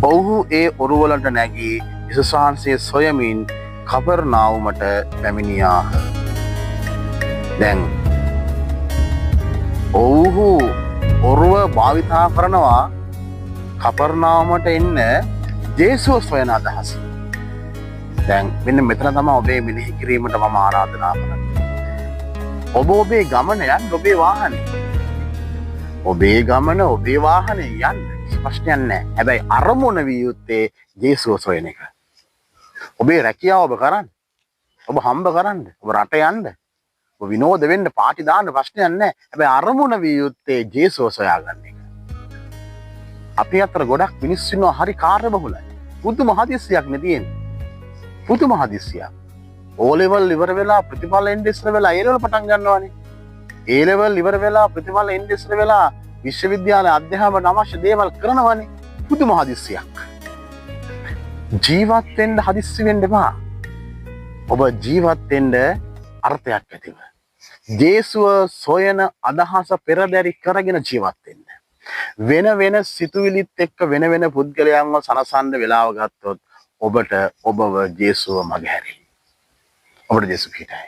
ඔවුහු ඒ ඔරුවලට නැගී යේසුස් වහන්සේ සොයමින් කපර්නාවුමට පැමිණියාහ. දැන් ඔවුහු ඔරුව භාවිතා කරනවා කපර්නාවුමට එන්න යේසුව සොයන අදහස. දැන් මෙන්න මෙතන තමයි ඔබේ මෙනෙහි කිරීමට මම ආරාධනා කරන්නේ. ඔබේ ගමන යන්න ඔබේ වාහනේ. ඔබේ ගමන ඔබේ වාහනේ යන්න ප්‍රශ්නයක් නැහැ. හැබැයි අරමුණ විය යුත්තේ යේසුව සොයන එක. ඔබේ රැකියාව ඔබ කරන්න. ඔබ හම්බ කරන්න. ඔබ රට යන්න. ඔබ විනෝද වෙන්න පාටි දාන්න ප්‍රශ්නයක් නැහැ. හැබැයි අරමුණ විය යුත්තේ යේසුව සොයාගන්න එක. අපි අතර ගොඩක් මිනිස්සු ඉන්නවා හරි කාර්යබහුලයි. පුදුම හදිස්සියක් නේ තියෙන්නේ. පුදුම හදිස්සියක්. O level ඉවර වෙලා ප්‍රතිඵල එන්න ඉස්සර වෙලා A level පටන් ගන්නවානේ. A level ඉවර වෙලා ප්‍රතිඵල එන්න ඉස්සර වෙලා විශ්වවිද්‍යාල අධ්‍යාපන අවශ්‍ය දේවල් කරනවානේ. පුදුම හදිස්සියක්. ජීවත් වෙන්න හදිස්සි වෙන්න එපා. ඔබ ජීවත් වෙන්න අර්ථයක් ඇතිව. යේසුව සොයන අදහස පෙරදරි කරගෙන ජීවත් වෙන්න. වෙන වෙන සිතුවිලිත් එක්ක වෙන වෙන පුද්ගලයන්ව සනසන්න වෙලාව ගත්තොත් ඔබට ඔබව යේසුව මගහැරෙයි. ඔබට යේසු පිටයි.